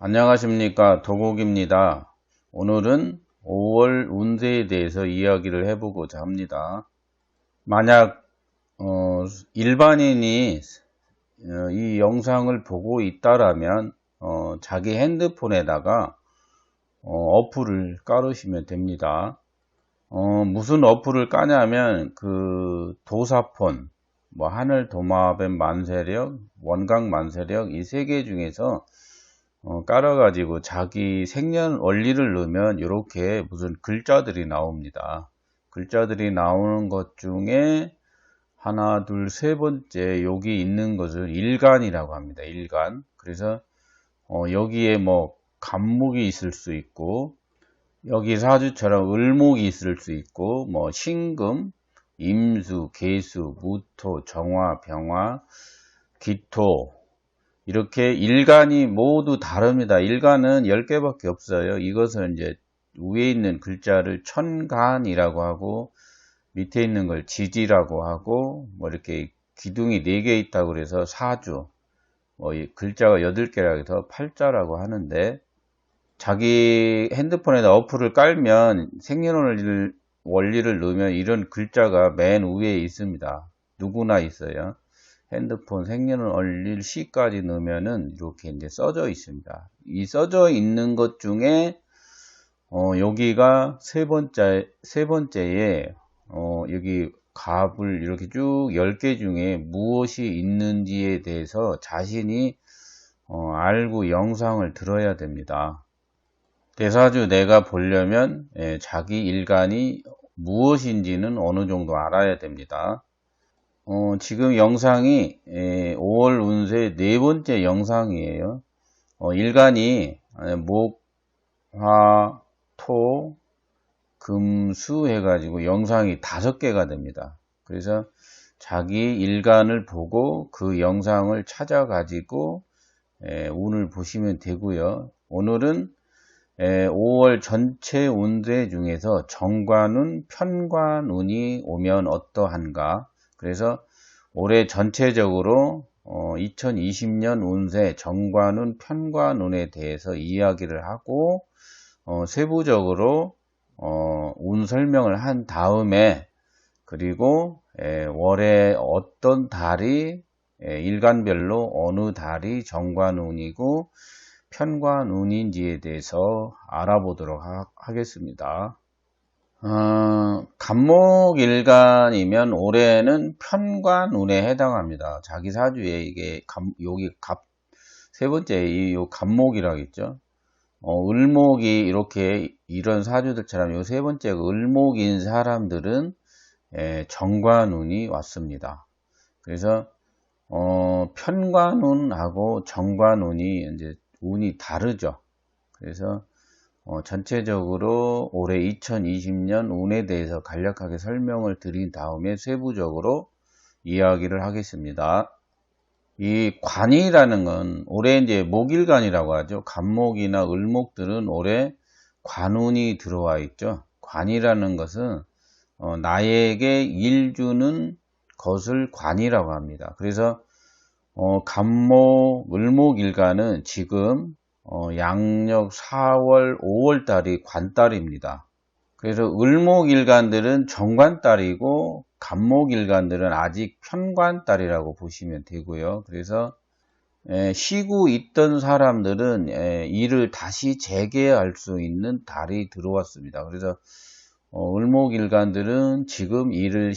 안녕하십니까, 도곡입니다. 오늘은 5월 운세에 대해서 이야기를 해보고자 합니다. 만약 일반인이 이 영상을 보고 있다라면 자기 핸드폰에다가 어플을 깔으시면 됩니다. 무슨 어플을 까냐면 그 도사폰, 하늘 도마뱀 만세력, 원각 만세력 이 세 개 중에서 깔아가지고 자기 생년 월일을 넣으면 이렇게 무슨 글자들이 나옵니다. 글자들이 나오는 것 중에 하나, 둘, 세 번째 여기 있는 것을 일간이라고 합니다. 일간. 그래서 여기에 간목이 있을 수 있고, 여기 사주처럼 을목이 있을 수 있고, 신금, 임수, 계수, 무토, 정화, 병화, 기토, 이렇게 일간이 모두 다릅니다. 일간은 10개밖에 없어요. 이것은 이제 위에 있는 글자를 천간이라고 하고, 밑에 있는 걸 지지라고 하고, 이렇게 기둥이 4개 있다고 그래서 사주, 글자가 8개라고 해서 팔자라고 하는데, 자기 핸드폰에다 어플을 깔면 생년월일을 넣으면 이런 글자가 맨 위에 있습니다. 누구나 있어요. 핸드폰 생년월일 시까지 넣으면은 이렇게 이제 써져 있습니다. 이 써져 있는 것 중에 여기가 세 번째에 여기 갑을 이렇게 쭉 10개 중에 무엇이 있는지에 대해서 자신이 알고 영상을 들어야 됩니다. 대사주 내가 보려면 자기 일간이 무엇인지는 어느 정도 알아야 됩니다. 지금 영상이 5월 운세 4번째 영상이에요. 일간이 목, 화, 토, 금, 수 해가지고 영상이 5개가 됩니다. 그래서 자기 일간을 보고 그 영상을 찾아가지고 운을 보시면 되고요. 오늘은 5월 전체 운세 중에서 정관운, 편관운이 오면 어떠한가. 그래서 올해 전체적으로 2020년 운세 정관운, 편관운에 대해서 이야기를 하고 세부적으로 운 설명을 한 다음에 그리고 월에 어떤 달이 일간별로 어느 달이 정관운이고 편관운인지에 대해서 알아보도록 하겠습니다. 갑목일간이면 올해는 편관운에 해당합니다. 자기 사주에 이게 여기 세 번째 이 갑목이라겠죠. 을목이 이렇게 이런 사주들처럼 요 세 번째가 을목인 사람들은 정관운이 왔습니다. 그래서 편관운하고 정관운이 이제 운이 다르죠. 그래서 전체적으로 올해 2020년 운에 대해서 간략하게 설명을 드린 다음에 세부적으로 이야기를 하겠습니다. 이 관이라는 건 올해 이제 목일간이라고 하죠. 갑목이나 을목들은 올해 관운이 들어와 있죠. 관이라는 것은 나에게 일 주는 것을 관이라고 합니다. 그래서 갑목, 을목일간은 지금 양력 4월, 5월 달이 관달입니다. 그래서 을목일간들은 정관달이고 갑목일간들은 아직 편관달이라고 보시면 되고요. 그래서 쉬고 있던 사람들은 일을 다시 재개할 수 있는 달이 들어왔습니다. 그래서 을목일간들은 지금 일을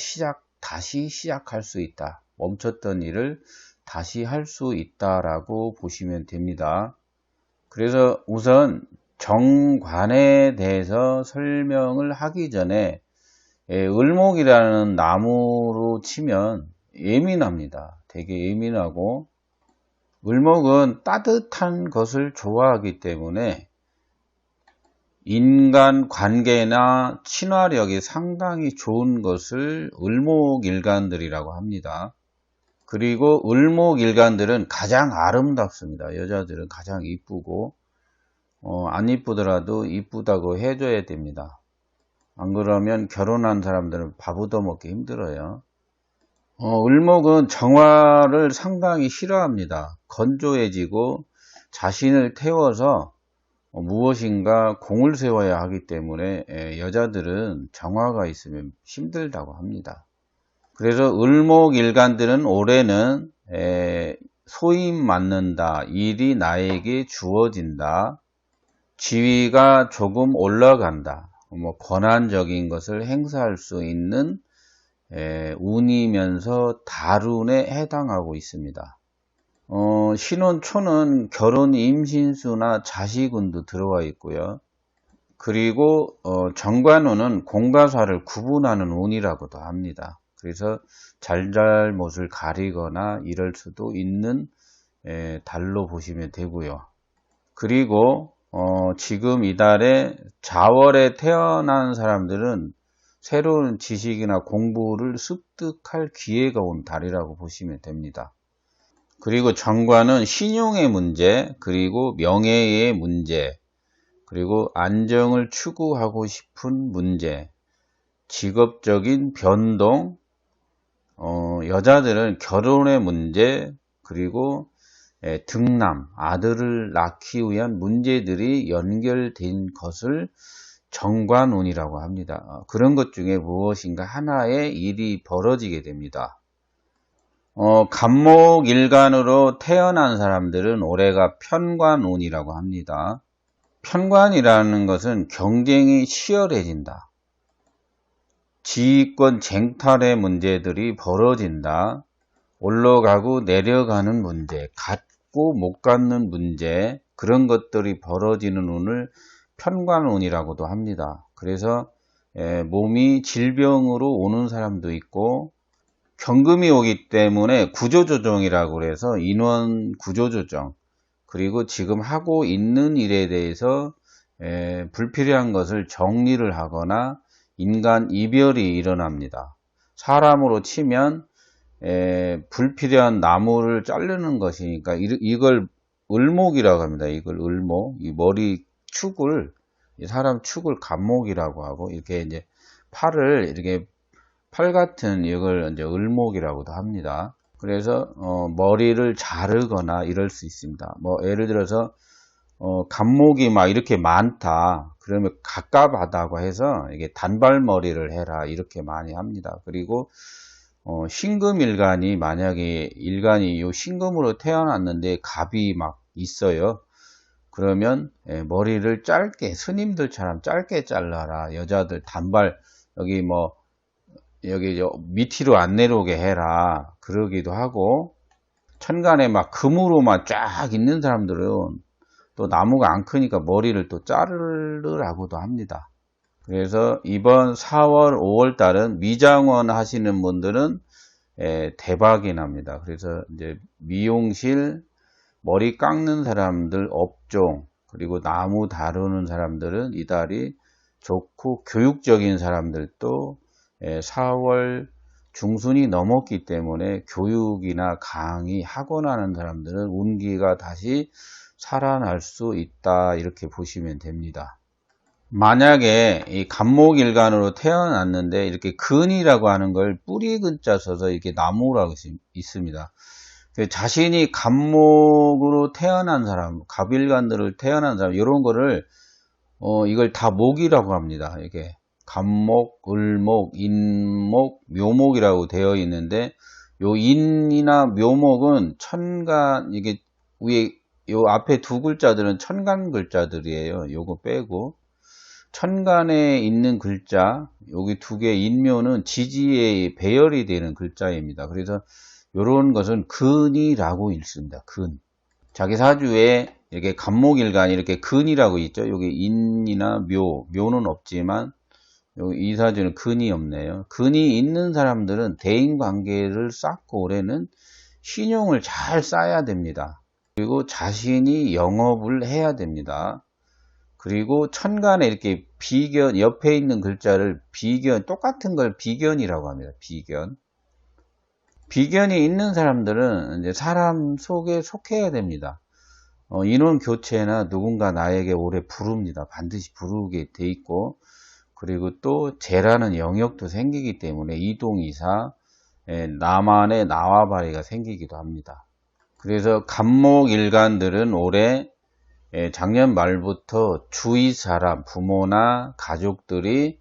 다시 시작할 수 있다. 멈췄던 일을 다시 할 수 있다라고 보시면 됩니다. 그래서 우선 정관에 대해서 설명을 하기 전에 을목이라는 나무로 치면 예민합니다. 되게 예민하고 을목은 따뜻한 것을 좋아하기 때문에 인간 관계나 친화력이 상당히 좋은 것을 을목일간들이라고 합니다. 그리고 을목일간들은 가장 아름답습니다. 여자들은 가장 이쁘고 안 이쁘더라도 이쁘다고 해줘야 됩니다. 안 그러면 결혼한 사람들은 밥 얻어먹기 힘들어요. 을목은 정화를 상당히 싫어합니다. 건조해지고 자신을 태워서 무엇인가 공을 세워야 하기 때문에 여자들은 정화가 있으면 힘들다고 합니다. 그래서 을목일간들은 올해는 소임 맞는다, 일이 나에게 주어진다, 지위가 조금 올라간다, 권한적인 것을 행사할 수 있는 운이면서 달운에 해당하고 있습니다. 신혼초는 결혼 임신수나 자식운도 들어와 있고요. 그리고 정관운은 공과사를 구분하는 운이라고도 합니다. 그래서 잘잘못을 가리거나 이럴 수도 있는 달로 보시면 되고요. 그리고 지금 이달에 자월에 태어난 사람들은 새로운 지식이나 공부를 습득할 기회가 온 달이라고 보시면 됩니다. 그리고 정관은 신용의 문제, 그리고 명예의 문제, 그리고 안정을 추구하고 싶은 문제, 직업적인 변동, 여자들은 결혼의 문제, 그리고 등남, 아들을 낳기 위한 문제들이 연결된 것을 정관운이라고 합니다. 그런 것 중에 무엇인가 하나의 일이 벌어지게 됩니다. 간목일간으로 태어난 사람들은 올해가 편관운이라고 합니다. 편관이라는 것은 경쟁이 치열해진다. 지휘권 쟁탈의 문제들이 벌어진다. 올라가고 내려가는 문제, 갖고 못 갖는 문제, 그런 것들이 벌어지는 운을 편관운이라고도 합니다. 그래서 몸이 질병으로 오는 사람도 있고, 경금이 오기 때문에 구조조정이라고 해서 인원 구조조정, 그리고 지금 하고 있는 일에 대해서 불필요한 것을 정리를 하거나 인간 이별이 일어납니다. 사람으로 치면 불필요한 나무를 자르는 것이니까 이걸 을목이라고 합니다. 이걸 을목, 이 머리 축을, 사람 축을 간목이라고 하고, 이렇게 이제 팔을 이렇게 팔 같은 이걸 이제 을목이라고도 합니다. 그래서 머리를 자르거나 이럴 수 있습니다. 뭐 예를 들어서 간목이 막 이렇게 많다, 그러면 갑갑하다고 해서 이게 단발머리를 해라, 이렇게 많이 합니다. 그리고 신금일간이, 만약에 일간이 요 신금으로 태어났는데 갑이 막 있어요. 그러면 머리를 짧게, 스님들처럼 짧게 잘라라, 여자들 단발, 여기 밑으로 안 내려오게 해라, 그러기도 하고, 천간에 막 금으로만 쫙 있는 사람들은 또 나무가 안 크니까 머리를 또 자르라고도 합니다. 그래서 이번 4월, 5월 달은 미장원 하시는 분들은 대박이 납니다. 그래서 이제 미용실, 머리 깎는 사람들, 업종, 그리고 나무 다루는 사람들은 이달이 좋고, 교육적인 사람들도 4월 중순이 넘었기 때문에 교육이나 강의, 학원 하는 사람들은 운기가 다시 살아날 수 있다, 이렇게 보시면 됩니다. 만약에 이 간목일간으로 태어났는데 이렇게 근이라고 하는 걸 뿌리 근자 써서 이렇게 나무라고 있습니다. 자신이 간목으로 태어난 사람, 갑일간으로 태어난 사람, 이런 거를 이걸 다 목이라고 합니다. 이게 간목, 을목, 인목, 묘목이라고 되어 있는데, 요 인이나 묘목은 천간, 이게 위에 요 앞에 두 글자들은 천간 글자들이에요. 요거 빼고, 천간에 있는 글자, 여기 두 개 인묘는 지지에 배열이 되는 글자입니다. 그래서 요런 것은 근이라고 읽습니다. 근. 자기 사주에 이렇게 간목일간 이렇게 근이라고 있죠. 여기 인이나 묘는 없지만 이 사주는 근이 없네요. 근이 있는 사람들은 대인관계를 쌓고 올해는 신용을 잘 쌓아야 됩니다. 그리고 자신이 영업을 해야 됩니다. 그리고 천간에 이렇게 비견, 옆에 있는 글자를 비견, 똑같은 걸 비견이라고 합니다. 비견. 비견이 있는 사람들은 이제 사람 속에 속해야 됩니다. 인원 교체나 누군가 나에게 오래 부릅니다. 반드시 부르게 돼 있고, 그리고 또 재라는 영역도 생기기 때문에 이동이사, 나만의 나와바리가 생기기도 합니다. 그래서 간목일간들은 올해 작년 말부터 주위 사람, 부모나 가족들이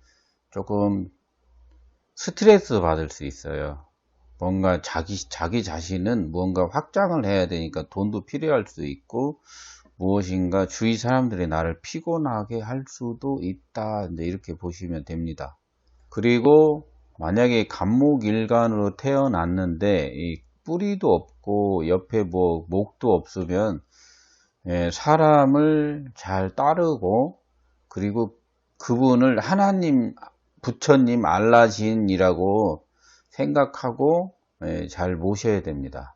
조금 스트레스 받을 수 있어요. 뭔가 자기 자신은 무언가 확장을 해야 되니까 돈도 필요할 수 있고, 무엇인가 주위 사람들이 나를 피곤하게 할 수도 있다. 이렇게 보시면 됩니다. 그리고 만약에 간목일간으로 태어났는데 이 뿌리도 없고 옆에 뭐 목도 없으면 사람을 잘 따르고, 그리고 그분을 하나님, 부처님, 알라신이라고 생각하고 잘 모셔야 됩니다.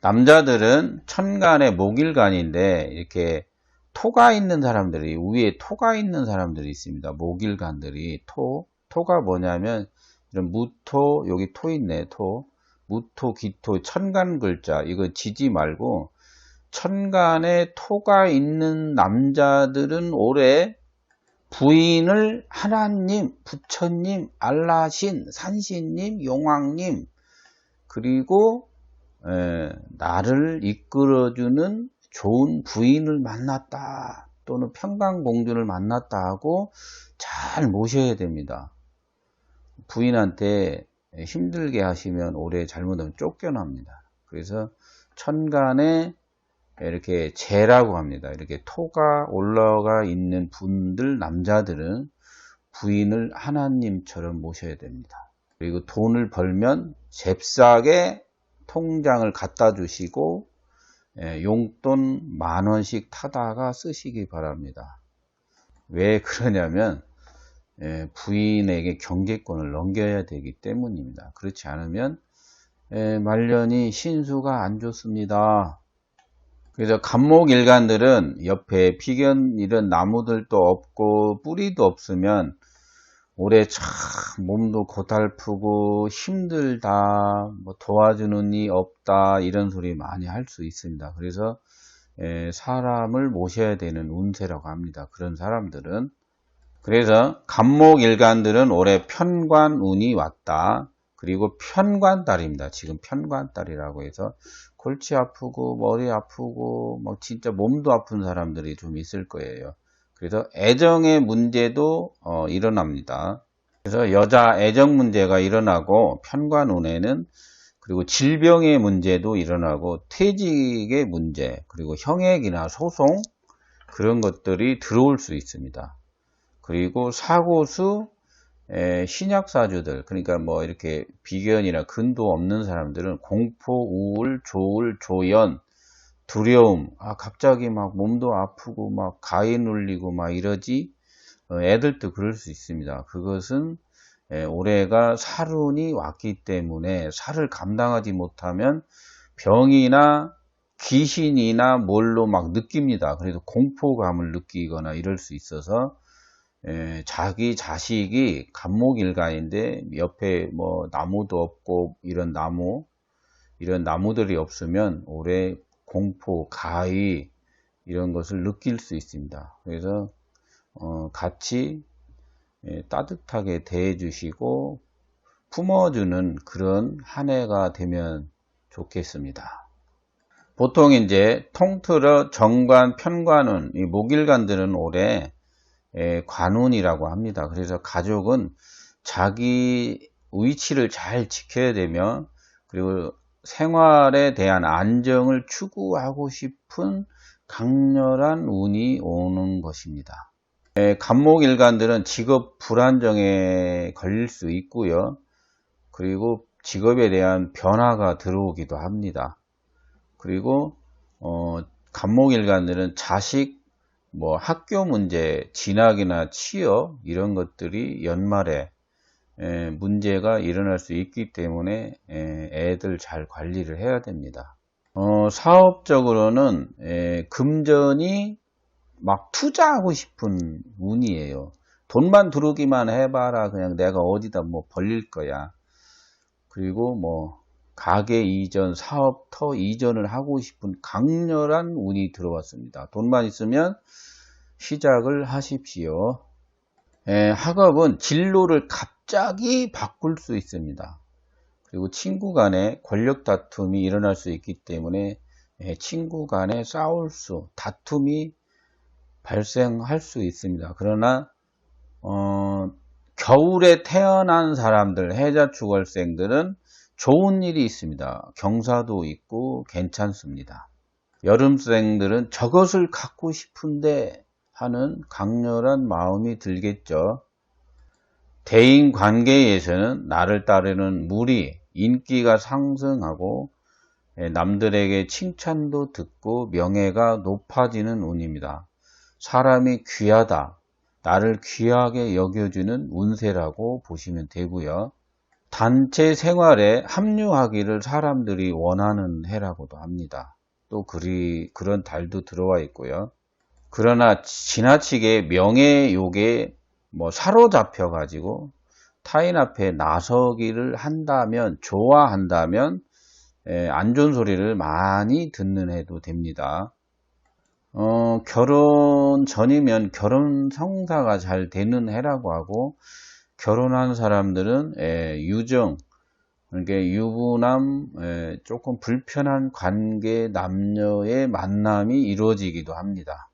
남자들은 천간에 목일간인데 이렇게 토가 있는 사람들이, 위에 토가 있는 사람들이 있습니다. 목일간들이. 토가 뭐냐면 이런 무토, 여기 토 있네. 무토, 기토, 천간 글자 이거 지지 말고, 천간에 토가 있는 남자들은 올해 부인을 하나님, 부처님, 알라신, 산신님, 용왕님, 그리고 나를 이끌어주는 좋은 부인을 만났다, 또는 평강공주를 만났다 하고 잘 모셔야 됩니다. 부인한테 힘들게 하시면 올해 잘못하면 쫓겨납니다. 그래서 천간에 이렇게 재라고 합니다. 이렇게 토가 올라가 있는 분들, 남자들은 부인을 하나님처럼 모셔야 됩니다. 그리고 돈을 벌면 잽싸게 통장을 갖다 주시고 용돈 10,000원씩 타다가 쓰시기 바랍니다. 왜 그러냐면 부인에게 경제권을 넘겨야 되기 때문입니다. 그렇지 않으면 말년이 신수가 안 좋습니다. 그래서 간목일간들은 옆에 피견 이런 나무들도 없고 뿌리도 없으면 올해 참 몸도 고달프고 힘들다, 뭐 도와주는 이 없다, 이런 소리 많이 할 수 있습니다. 그래서 사람을 모셔야 되는 운세라고 합니다. 그런 사람들은. 그래서 간목일간들은 올해 편관운이 왔다. 그리고 편관달입니다. 지금 편관달이라고 해서 골치 아프고 머리 아프고 뭐 진짜 몸도 아픈 사람들이 좀 있을 거예요. 그래서 애정의 문제도 일어납니다. 그래서 여자 애정 문제가 일어나고, 편관운에는 그리고 질병의 문제도 일어나고, 퇴직의 문제, 그리고 형액이나 소송, 그런 것들이 들어올 수 있습니다. 그리고 사고수, 신약사주들, 그러니까 뭐 이렇게 비견이나 근도 없는 사람들은 공포, 우울, 조울, 조연, 두려움, 갑자기 막 몸도 아프고 막 가위 눌리고 막 이러지. 애들도 그럴 수 있습니다. 그것은 올해가 살운이 왔기 때문에 살을 감당하지 못하면 병이나 귀신이나 뭘로 막 느낍니다. 그래서 공포감을 느끼거나 이럴 수 있어서 자기 자식이 간목일간인데 옆에 뭐 나무도 없고 이런 나무들이 없으면 올해 공포, 가위 이런 것을 느낄 수 있습니다. 그래서 같이 따뜻하게 대해 주시고 품어주는 그런 한 해가 되면 좋겠습니다. 보통 이제 통틀어 정관, 편관운, 이 목일간들은 올해 관운이라고 합니다. 그래서 가족은 자기 위치를 잘 지켜야 되며, 그리고 생활에 대한 안정을 추구하고 싶은 강렬한 운이 오는 것입니다. 간목일간들은 직업 불안정에 걸릴 수 있고요. 그리고 직업에 대한 변화가 들어오기도 합니다. 그리고 간목일간들은 자식, 뭐 학교 문제, 진학이나 취업 이런 것들이 연말에 문제가 일어날 수 있기 때문에 애들 잘 관리를 해야 됩니다. 사업적으로는 금전이 막 투자하고 싶은 운이에요. 돈만 들어오기만 해봐라, 그냥 내가 어디다 뭐 벌릴 거야. 그리고 뭐 가게 이전, 사업터 이전을 하고 싶은 강렬한 운이 들어왔습니다. 돈만 있으면 시작을 하십시오. 학업은 진로를 갑자기 바꿀 수 있습니다. 그리고 친구 간에 권력 다툼이 일어날 수 있기 때문에 친구 간에 다툼이 발생할 수 있습니다. 그러나 겨울에 태어난 사람들, 해자축월생들은 좋은 일이 있습니다. 경사도 있고 괜찮습니다. 여름생들은 저것을 갖고 싶은데 하는 강렬한 마음이 들겠죠. 대인 관계에서는 나를 따르는 무리, 인기가 상승하고 남들에게 칭찬도 듣고 명예가 높아지는 운입니다. 사람이 귀하다, 나를 귀하게 여겨주는 운세라고 보시면 되고요. 단체 생활에 합류하기를 사람들이 원하는 해라고도 합니다. 또 그런 달도 들어와 있고요. 그러나 지나치게 명예욕에 사로잡혀 가지고 타인 앞에 나서기를 좋아한다면 안 좋은 소리를 많이 듣는 해도 됩니다. 결혼 전이면 결혼 성사가 잘 되는 해라고 하고, 결혼한 사람들은 유정, 그러니까 유부남, 조금 불편한 관계 남녀의 만남이 이루어지기도 합니다.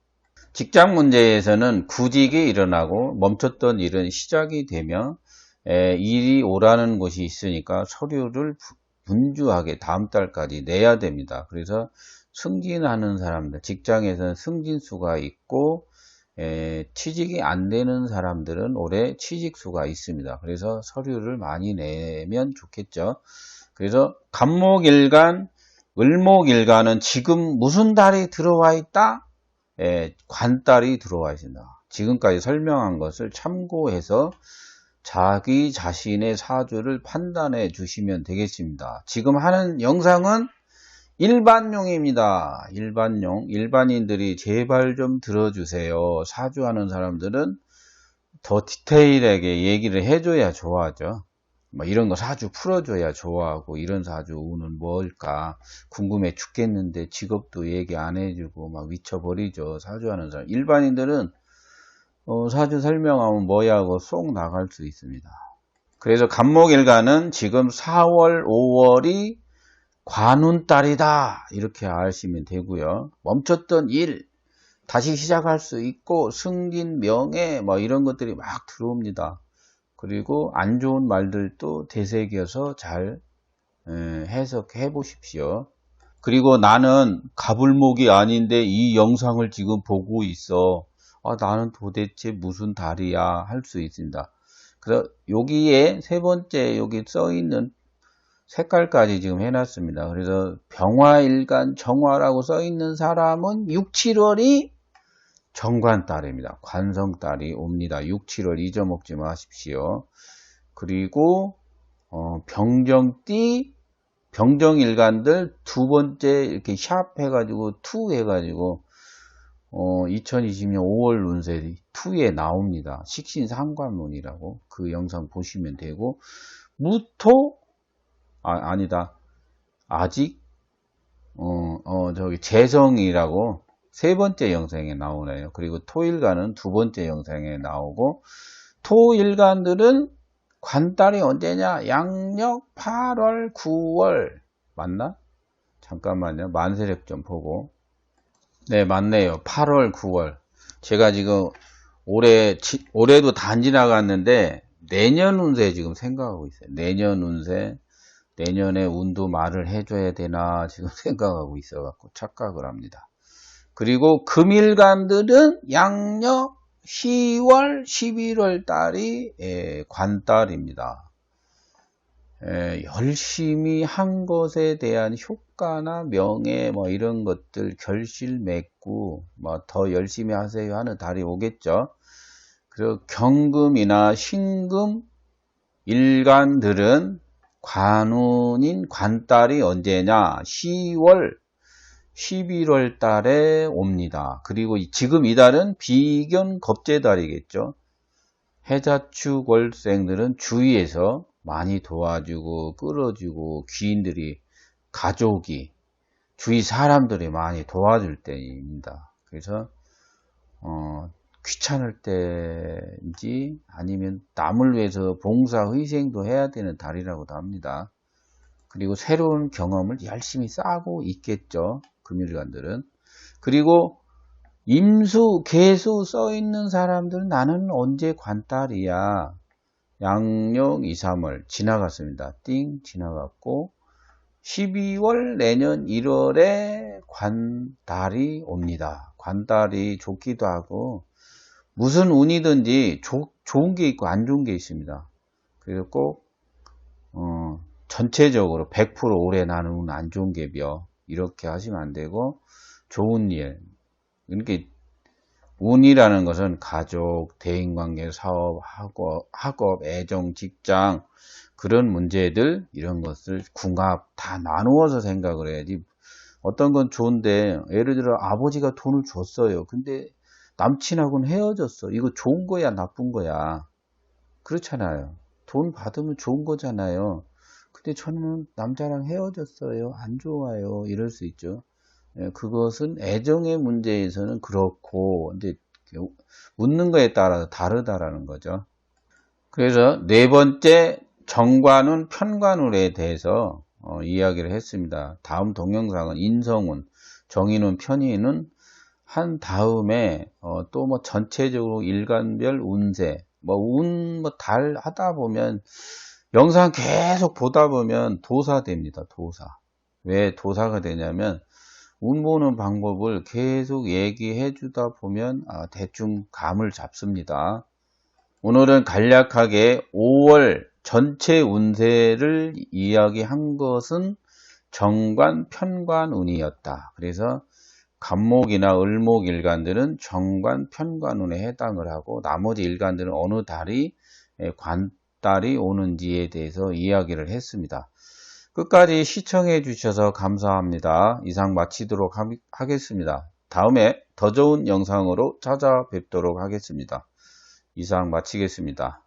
직장 문제에서는 구직이 일어나고 멈췄던 일은 시작이 되며 일이 오라는 곳이 있으니까 서류를 분주하게 다음 달까지 내야 됩니다. 그래서 승진하는 사람들, 직장에서는 승진수가 있고 취직이 안 되는 사람들은 올해 취직수가 있습니다. 그래서 서류를 많이 내면 좋겠죠. 그래서 간목일간, 을목일간은 지금 무슨 달이 들어와 있다? 관달이 들어와 있습니다. 지금까지 설명한 것을 참고해서 자기 자신의 사주를 판단해 주시면 되겠습니다. 지금 하는 영상은 일반용입니다. 일반인들이 제발 좀 들어주세요. 사주하는 사람들은 더 디테일하게 얘기를 해줘야 좋아하죠. 이런 거 사주 풀어줘야 좋아하고, 이런 사주 운은 뭘까 궁금해 죽겠는데 직업도 얘기 안 해주고 막 미쳐버리죠. 사주하는 사람. 일반인들은 사주 설명하면 뭐야 하고 쏙 나갈 수 있습니다. 그래서 간목일간은 지금 4월, 5월이 관운달이다 이렇게 아시면 되고요. 멈췄던 일 다시 시작할 수 있고, 승진, 명예 이런 것들이 막 들어옵니다. 그리고 안 좋은 말들도 되새겨서 잘 해석해 보십시오. 그리고 나는 가불목이 아닌데 이 영상을 지금 보고 있어. 나는 도대체 무슨 달이야 할 수 있습니다. 그래서 여기에 세 번째 여기 써 있는 색깔까지 지금 해놨습니다. 그래서 병화일간 정화라고 써 있는 사람은 6, 7월이 정관달입니다. 관성달이 옵니다. 6, 7월 잊어먹지 마십시오. 그리고 병정일간들 두 번째 이렇게 샵 해가지고 투 해가지고 2020년 5월 운세 2에 나옵니다. 식신상관론이라고 그 영상 보시면 되고, 무토 아니다. 아직 저기 재성이라고 세 번째 영상에 나오네요. 그리고 토일간은 두 번째 영상에 나오고, 토일간들은 관달이 언제냐? 양력 8월, 9월 맞나? 잠깐만요. 만세력 좀 보고. 네, 맞네요. 8월, 9월. 제가 지금 올해도 단 지나갔는데 내년 운세 지금 생각하고 있어요. 내년 운세, 내년에 운도 말을 해줘야 되나 지금 생각하고 있어갖고 착각을 합니다. 그리고 금일간들은 양력 10월, 11월 달이 관달입니다. 열심히 한 것에 대한 효과나 명예 이런 것들 결실 맺고 더 열심히 하세요 하는 달이 오겠죠. 그리고 경금이나 신금 일간들은 관운인 관달이 언제냐? 10월, 11월 달에 옵니다. 그리고 지금 이 달은 비견 겁재달이겠죠. 해자축 월생들은 주위에서 많이 도와주고 끌어주고, 귀인들이, 가족이, 주위 사람들이 많이 도와줄 때입니다. 그래서 귀찮을 때인지 아니면 남을 위해서 봉사 희생도 해야 되는 달이라고도 합니다. 그리고 새로운 경험을 열심히 쌓고 있겠죠. 금일간들은. 그리고 임수, 계수 써있는 사람들은 나는 언제 관달이야. 양력 2, 3월 지나갔습니다. 띵 지나갔고 12월 내년 1월에 관달이 옵니다. 관달이 좋기도 하고 무슨 운이든지 좋은 게 있고 안 좋은 게 있습니다. 그래서 꼭 전체적으로 100% 올해 나는 운 안 좋은 게 몇 이렇게 하시면 안 되고 좋은 일, 이렇게 운이라는 것은 가족, 대인관계, 사업, 학업, 애정, 직장 그런 문제들 이런 것을 궁합 다 나누어서 생각을 해야지. 어떤 건 좋은데 예를 들어 아버지가 돈을 줬어요. 근데 남친하고는 헤어졌어. 이거 좋은 거야 나쁜 거야? 그렇잖아요. 돈 받으면 좋은 거잖아요. 근데 저는 남자랑 헤어졌어요. 안 좋아요. 이럴 수 있죠. 그것은 애정의 문제에서는 그렇고 이제 묻는 거에 따라서 다르다라는 거죠. 그래서 네 번째 정관운, 편관운에 대해서 이야기를 했습니다. 다음 동영상은 인성운, 정인운, 편인운 한 다음에 또 뭐 전체적으로 일간별 운세, 달 하다 보면 영상 계속 보다 보면 도사 됩니다. 도사. 왜 도사가 되냐면 운 보는 방법을 계속 얘기해 주다 보면 대충 감을 잡습니다. 오늘은 간략하게 5월 전체 운세를 이야기한 것은 정관, 편관 운이었다. 그래서 간목이나 을목 일간들은 정관, 편관 운에 해당을 하고 나머지 일간들은 어느 달이 관달이 오는지에 대해서 이야기를 했습니다. 끝까지 시청해 주셔서 감사합니다. 이상 마치도록 하겠습니다. 다음에 더 좋은 영상으로 찾아뵙도록 하겠습니다. 이상 마치겠습니다.